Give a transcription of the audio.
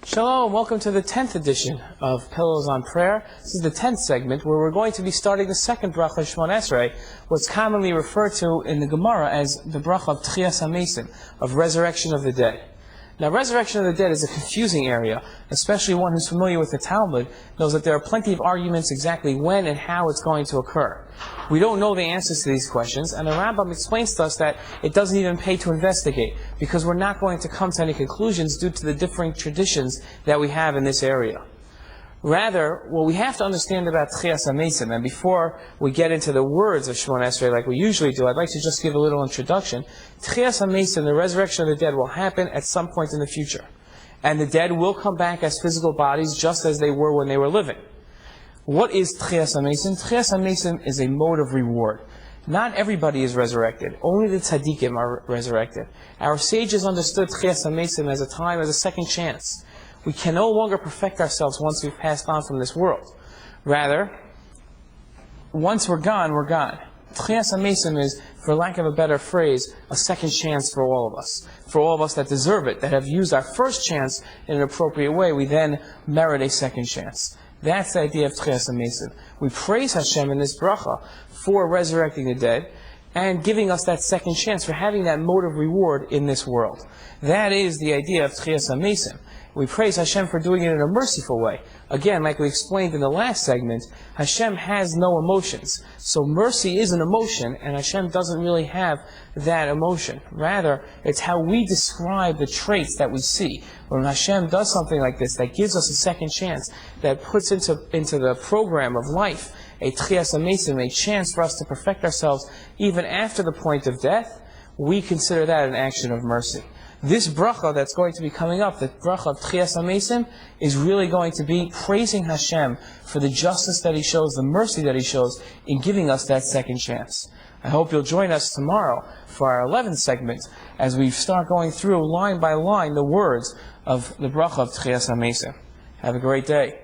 Shalom, welcome to the 10th edition of Pillows on Prayer. This is the 10th segment where we're going to be starting the second bracha of shemoneh esrei, what's commonly referred to in the Gemara as the bracha of tchias hamesim, of resurrection of the dead. Now, resurrection of the dead is a confusing area, especially one who's familiar with the Talmud knows that there are plenty of arguments exactly when and how it's going to occur. We don't know the answers to these questions, and the Rabbi explains to us that it doesn't even pay to investigate, because we're not going to come to any conclusions due to the differing traditions that we have in this area. Rather, what we have to understand about tchias hamesim, and before we get into the words of shemoneh esrei like we usually do, I'd like to just give a little introduction. Tchias hamesim, the resurrection of the dead, will happen at some point in the future. And the dead will come back as physical bodies just as they were when they were living. What is tchias hamesim? Tchias hamesim is a mode of reward. Not everybody is resurrected. Only the tzaddikim are resurrected. Our sages understood tchias hamesim as a second chance. We can no longer perfect ourselves once we've passed on from this world. Rather, once we're gone, we're gone. Tchias hamesim is, for lack of a better phrase, a second chance for all of us. For all of us that deserve it, that have used our first chance in an appropriate way, we then merit a second chance. That's the idea of tchias hamesim. We praise Hashem in this bracha for resurrecting the dead and giving us that second chance, for having that mode of reward in this world. That is the idea of tchias hamesim. We praise Hashem for doing it in a merciful way. Again, like we explained in the last segment, Hashem has no emotions. So mercy is an emotion, and Hashem doesn't really have that emotion. Rather, it's how we describe the traits that we see. When Hashem does something like this, that gives us a second chance, that puts into the program of life a tchias hamesim, a chance for us to perfect ourselves even after the point of death, we consider that an action of mercy. This bracha that's going to be coming up, the bracha of tchias hamesim, is really going to be praising Hashem for the justice that He shows, the mercy that He shows in giving us that second chance. I hope you'll join us tomorrow for our 11th segment as we start going through line by line the words of the bracha of tchias hamesim. Have a great day.